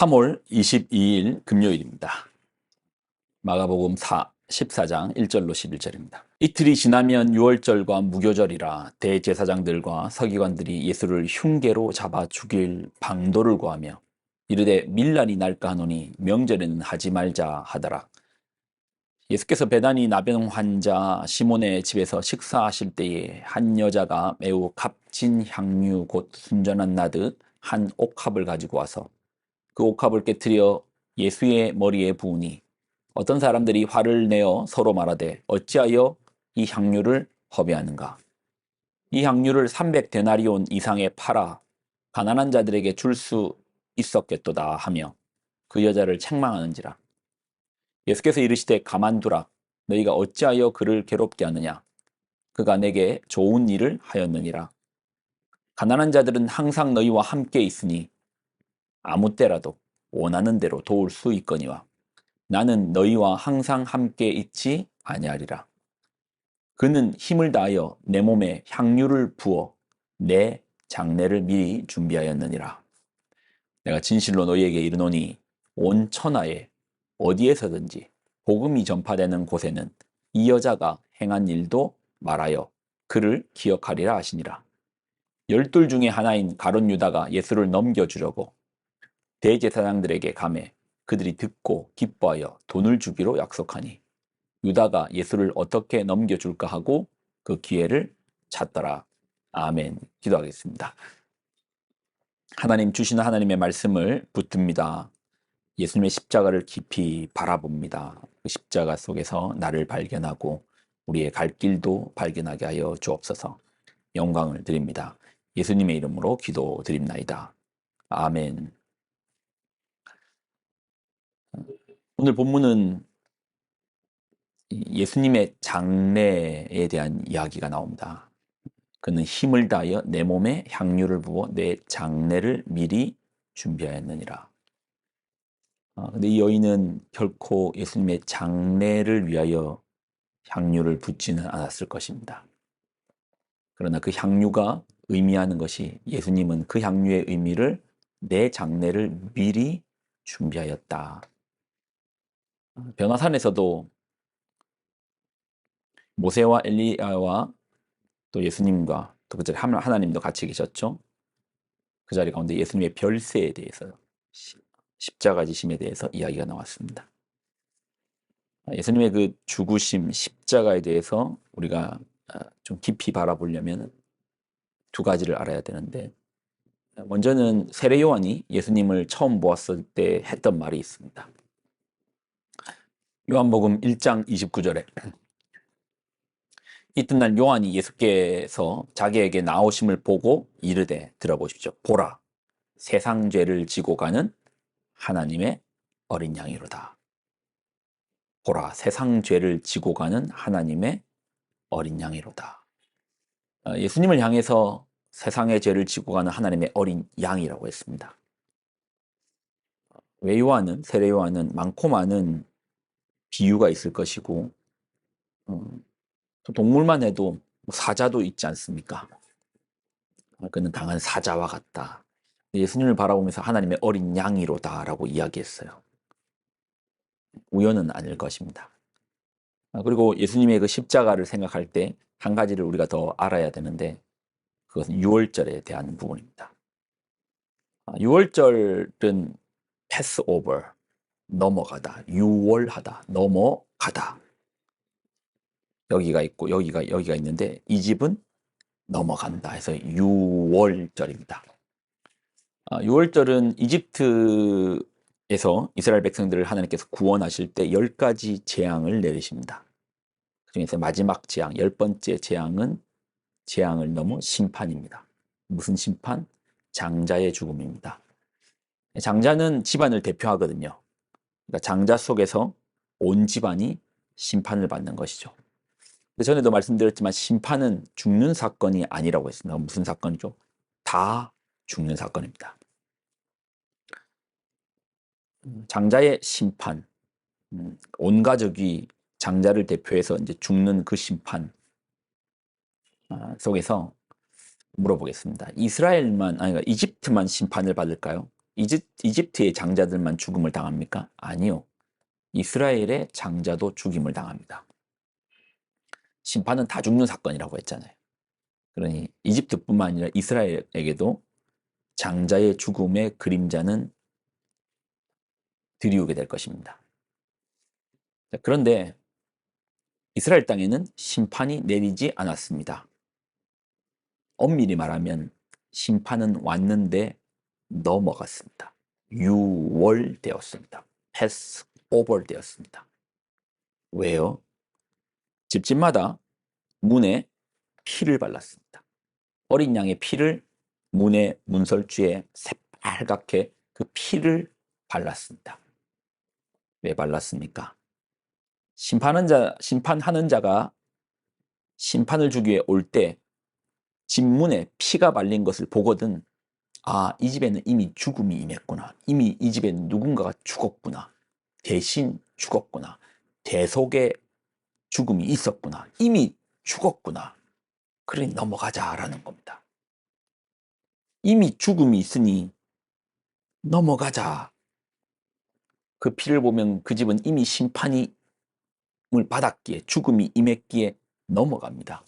3월 22일 금요일입니다. 마가복음 14장 1절로 11절입니다. 이틀이 지나면 유월절과 무교절이라 대제사장들과 서기관들이 예수를 흉계로 잡아 죽일 방도를 구하며 이르되 밀날이 날까 하노니 명절에는 하지 말자 하더라. 예수께서 베다니 나병 환자 시몬의 집에서 식사하실 때에 한 여자가 매우 값진 향유 곧 순전한 나드 한 옥합을 가지고 와서 그 옥합을 깨뜨려 예수의 머리에 부으니 어떤 사람들이 화를 내어 서로 말하되 어찌하여 이 향유를 허비하는가? 이 향유를 300데나리온 이상에 팔아 가난한 자들에게 줄 수 있었겠도다 하며 그 여자를 책망하는지라. 예수께서 이르시되 가만두라. 너희가 어찌하여 그를 괴롭게 하느냐? 그가 내게 좋은 일을 하였느니라. 가난한 자들은 항상 너희와 함께 있으니 아무 때라도 원하는 대로 도울 수 있거니와 나는 너희와 항상 함께 있지 아니하리라. 그는 힘을 다하여 내 몸에 향유를 부어 내 장례를 미리 준비하였느니라. 내가 진실로 너희에게 이르노니 온 천하에 어디에서든지 복음이 전파되는 곳에는 이 여자가 행한 일도 말하여 그를 기억하리라 하시니라. 12 중에 하나인 가룟 유다가 예수를 넘겨주려고 대제사장들에게 가매 그들이 듣고 기뻐하여 돈을 주기로 약속하니 유다가 예수를 어떻게 넘겨줄까 하고 그 기회를 찾더라. 아멘. 기도하겠습니다. 하나님 주시는 하나님의 말씀을 붙듭니다. 예수님의 십자가를 깊이 바라봅니다. 그 십자가 속에서 나를 발견하고 우리의 갈 길도 발견하게 하여 주옵소서. 영광을 드립니다. 예수님의 이름으로 기도드립나이다. 아멘. 오늘 본문은 예수님의 장례에 대한 이야기가 나옵니다. 그는 힘을 다하여 내 몸에 향유를 부어 내 장례를 미리 준비하였느니라. 근데 이 여인은 결코 예수님의 장례를 위하여 향유를 붓지는 않았을 것입니다. 그러나 그 향유가 의미하는 것이 예수님은 그 향유의 의미를 내 장례를 미리 준비하였다. 변화산에서도 모세와 엘리야와 또 예수님과 또 그 자리에 하나님도 같이 계셨죠. 그 자리 가운데 예수님의 별세에 대해서 십자가 지심에 대해서 이야기가 나왔습니다. 예수님의 그 죽으심 십자가에 대해서 우리가 좀 깊이 바라보려면 두 가지를 알아야 되는데 먼저는 세례 요한이 예수님을 처음 보았을 때 했던 말이 있습니다. 요한복음 1장 29절에 이튿날 요한이 예수께서 자기에게 나오심을 보고 이르되 들어보십시오. 보라, 세상 죄를 지고 가는 하나님의 어린 양이로다. 보라, 세상 죄를 지고 가는 하나님의 어린 양이로다. 예수님을 향해서 세상의 죄를 지고 가는 하나님의 어린 양이라고 했습니다. 왜 요한은, 세례 요한은 많고 많은 비유가 있을 것이고 또 동물만 해도 사자도 있지 않습니까? 그는 강한 사자와 같다. 예수님을 바라보면서 하나님의 어린 양이로다 라고 이야기했어요. 우연은 아닐 것입니다. 그리고 예수님의 그 십자가를 생각할 때 한 가지를 우리가 더 알아야 되는데 그것은 유월절에 대한 부분입니다. 유월절은 패스오버, 넘어가다, 유월하다, 넘어가다. 여기가 있고 여기가 있는데 이 집은 넘어간다 해서 유월절입니다. 유월절은 이집트에서 이스라엘 백성들을 하나님께서 구원하실 때 10가지 재앙을 내리십니다. 그중에서 마지막 재앙, 10번째 재앙은 재앙을 넘어 심판입니다. 무슨 심판? 장자의 죽음입니다. 장자는 집안을 대표하거든요. 그러니까 장자 속에서 온 집안이 심판을 받는 것이죠. 전에도 말씀드렸지만 심판은 죽는 사건이 아니라고 했습니다. 무슨 사건이죠? 다 죽는 사건입니다. 장자의 심판, 온 가족이 장자를 대표해서 이제 죽는 그 심판 속에서 물어보겠습니다. 이스라엘만, 아니, 이집트만 심판을 받을까요? 이집트의 장자들만 죽음을 당합니까? 아니요. 이스라엘의 장자도 죽임을 당합니다. 심판은 다 죽는 사건이라고 했잖아요. 그러니 이집트뿐만 아니라 이스라엘에게도 장자의 죽음의 그림자는 드리우게 될 것입니다. 그런데 이스라엘 땅에는 심판이 내리지 않았습니다. 엄밀히 말하면 심판은 왔는데 넘어갔습니다. 유월되었습니다. 패스 오버 되었습니다. 왜요? 집집마다 문에 피를 발랐습니다. 어린 양의 피를 문의 문설주에 새빨갛게 그 피를 발랐습니다. 왜 발랐습니까? 심판하는 자가 심판을 주기 위해 올 때 집문에 피가 발린 것을 보거든, 아, 이 집에는 이미 죽음이 임했구나. 이미 이 집에는 누군가가 죽었구나. 대신 죽었구나. 대속의 죽음이 있었구나. 이미 죽었구나. 그러니 넘어가자라는 겁니다. 이미 죽음이 있으니 넘어가자. 그 피를 보면 그 집은 이미 심판을 받았기에, 죽음이 임했기에 넘어갑니다.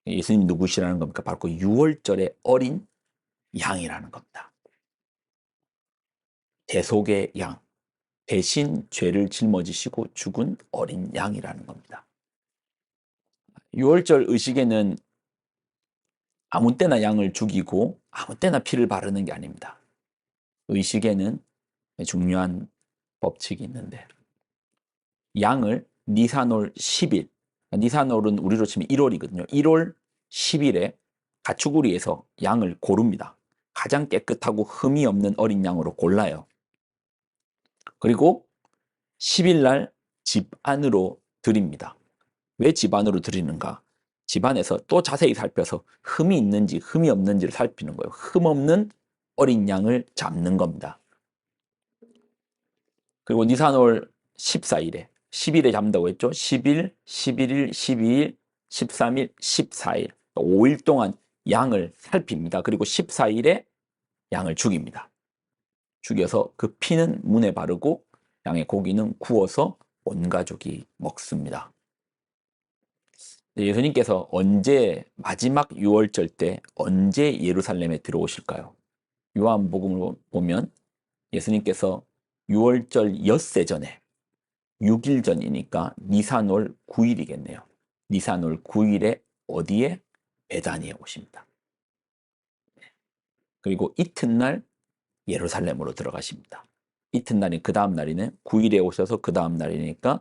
예수님 누구시라는 겁니까? 바로 그 6월절의 어린 양이라는 겁니다. 대속의 양, 대신 죄를 짊어지시고 죽은 어린 양이라는 겁니다. 6월절 의식에는 아무 때나 양을 죽이고 아무 때나 피를 바르는 게 아닙니다. 의식에는 중요한 법칙이 있는데, 양을 니산월 10일, 니산월은 우리로 치면 1월이거든요. 1월 10일에 가축우리에서 양을 고릅니다. 가장 깨끗하고 흠이 없는 어린 양으로 골라요. 그리고 10일 날 집 안으로 드립니다. 왜 집 안으로 드리는가? 집 안에서 또 자세히 살펴서 흠이 있는지 흠이 없는지를 살피는 거예요. 흠 없는 어린 양을 잡는 겁니다. 그리고 니산월 14일에 10일에 잡는다고 했죠. 10일, 11일, 12일, 13일, 14일 5일 동안 양을 살핍니다. 그리고 14일에 양을 죽입니다. 죽여서 그 피는 문에 바르고 양의 고기는 구워서 온 가족이 먹습니다. 예수님께서 언제, 마지막 6월절 때 언제 예루살렘에 들어오실까요? 요한복음을 보면 예수님께서 6월절 엿새 전에 6일 전이니까 니산월 9일이겠네요. 니산월 9일에 어디에? 베다니에 오십니다. 그리고 이튿날 예루살렘으로 들어가십니다. 이튿날이 그 다음 날이네. 9일에 오셔서 그 다음 날이니까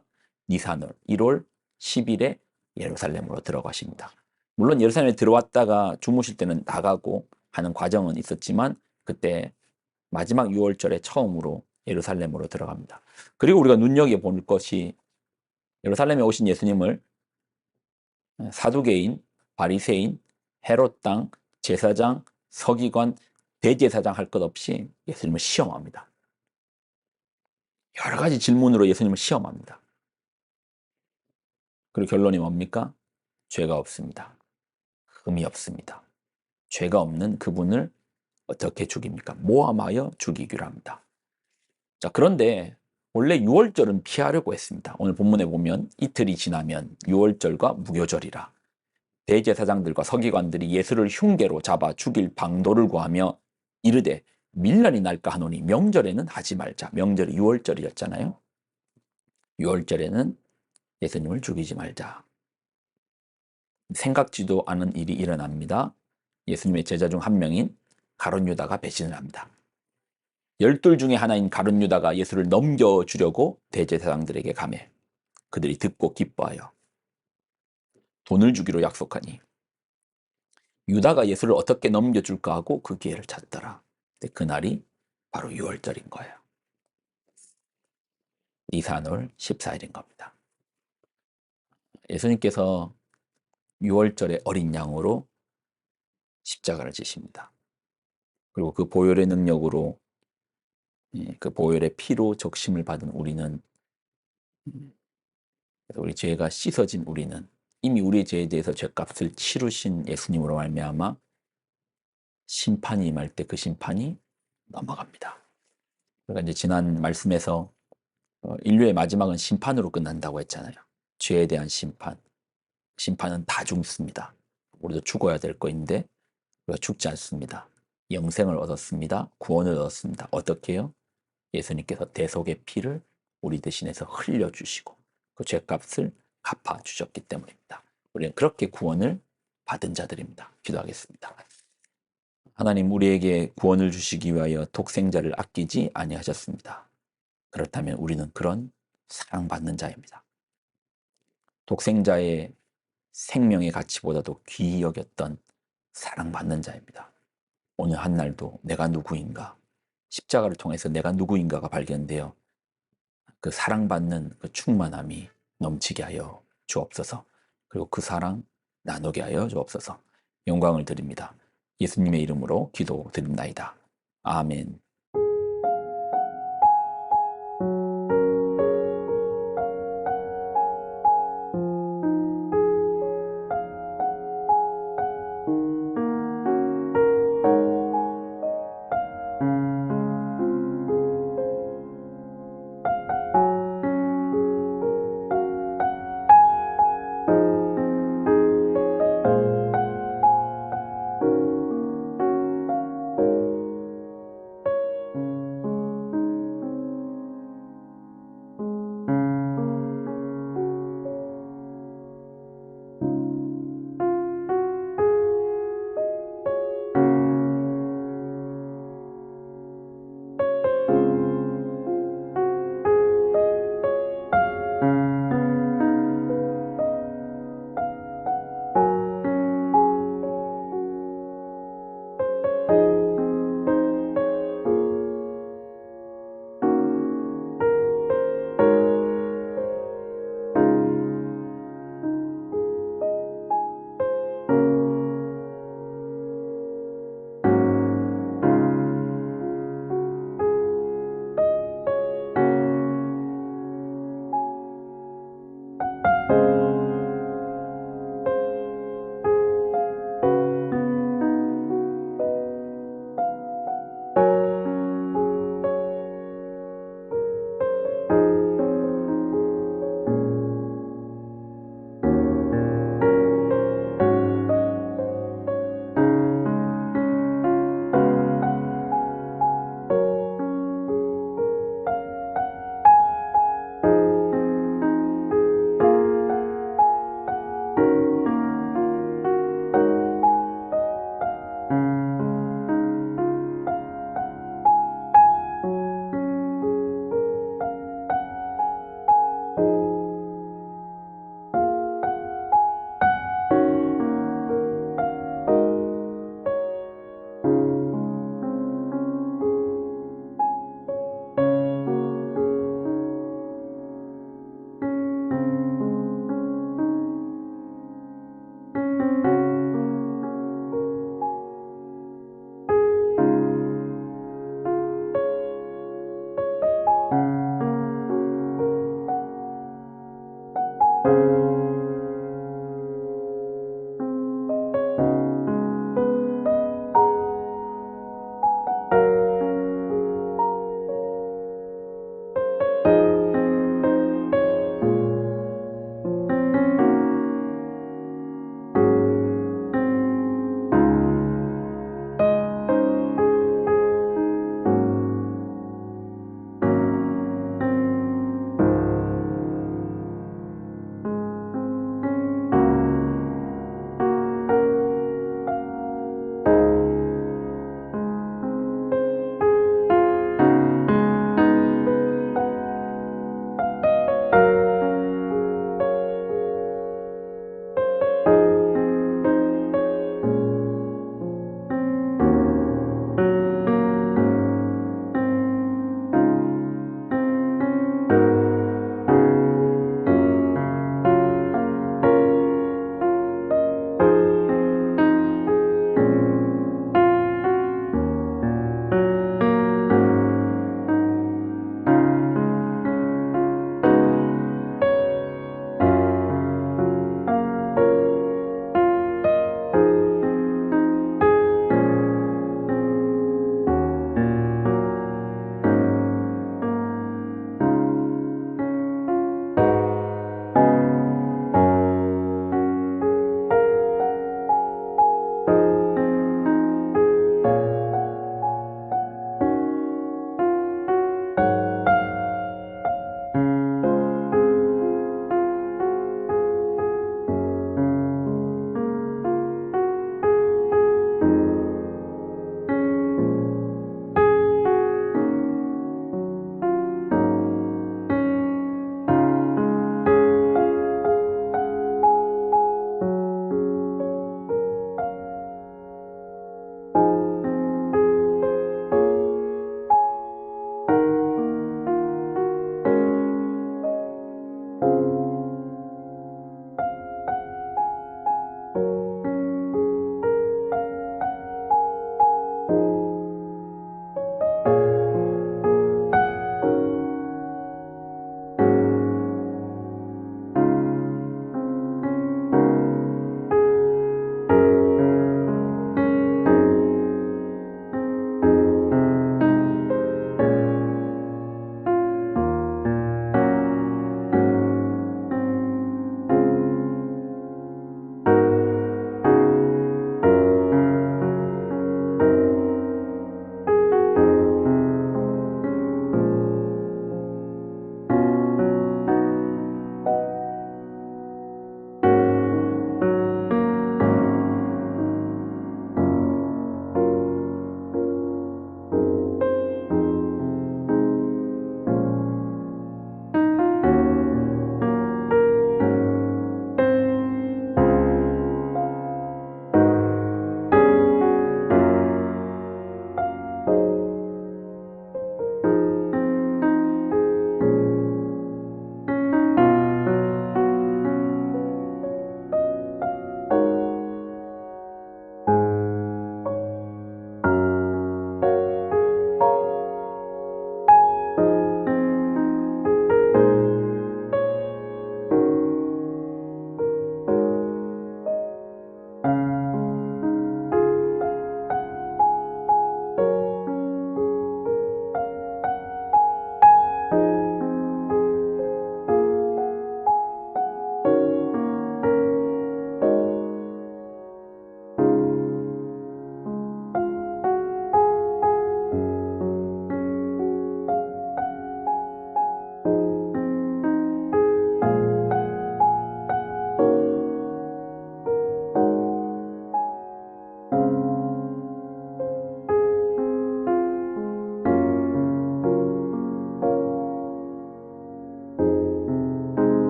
니산월 1월 10일에 예루살렘으로 들어가십니다. 물론 예루살렘에 들어왔다가 주무실 때는 나가고 하는 과정은 있었지만 그때 마지막 6월절에 처음으로 예루살렘으로 들어갑니다. 그리고 우리가 눈여겨볼 것이, 예루살렘에 오신 예수님을 사두개인, 바리새인, 헤롯 당, 제사장, 서기관, 대제사장 할 것 없이 예수님을 시험합니다. 여러 가지 질문으로 예수님을 시험합니다. 그리고 결론이 뭡니까? 죄가 없습니다. 흠이 없습니다. 죄가 없는 그분을 어떻게 죽입니까? 모함하여 죽이기로 합니다. 자, 그런데 원래 6월절은 피하려고 했습니다. 오늘 본문에 보면 이틀이 지나면 6월절과 무교절이라 대제사장들과 서기관들이 예수를 흉계로 잡아 죽일 방도를 구하며 이르되 밀란이 날까 하노니 명절에는 하지 말자. 명절이 6월절이었잖아요. 6월절에는 예수님을 죽이지 말자. 생각지도 않은 일이 일어납니다. 예수님의 제자 중 한 명인 가룟 유다가 배신을 합니다. 12 중에 하나인 가룟 유다가 예수를 넘겨주려고 대제사장들에게 가매 그들이 듣고 기뻐하여 돈을 주기로 약속하니 유다가 예수를 어떻게 넘겨줄까 하고 그 기회를 찾더라. 근데 그날이 바로 6월절인 거예요. 니산월 14일인 겁니다. 예수님께서 6월절의 어린 양으로 십자가를 지십니다. 그리고 그 보혈의 능력으로, 그 보혈의 피로 적심을 받은 우리는, 우리 죄가 씻어진 우리는 이미 우리 죄에 대해서 죄값을 치르신 예수님으로 말미암아 심판이 임할 때 그 심판이 넘어갑니다. 그러니까 이제 지난 말씀에서 인류의 마지막은 심판으로 끝난다고 했잖아요. 죄에 대한 심판. 심판은 다 죽습니다. 우리도 죽어야 될 거인데 우리가 죽지 않습니다. 영생을 얻었습니다. 구원을 얻었습니다. 어떻게요? 예수님께서 대속의 피를 우리 대신해서 흘려주시고 그 죄값을 갚아주셨기 때문입니다. 우리는 그렇게 구원을 받은 자들입니다. 기도하겠습니다. 하나님, 우리에게 구원을 주시기 위하여 독생자를 아끼지 아니하셨습니다. 그렇다면 우리는 그런 사랑받는 자입니다. 독생자의 생명의 가치보다도 귀히 여겼던 사랑받는 자입니다. 오늘 한 날도 내가 누구인가, 십자가를 통해서 내가 누구인가가 발견되어 그 사랑받는 그 충만함이 넘치게 하여 주옵소서. 그리고 그 사랑 나누게 하여 주옵소서. 영광을 드립니다. 예수님의 이름으로 기도드립나이다. 아멘.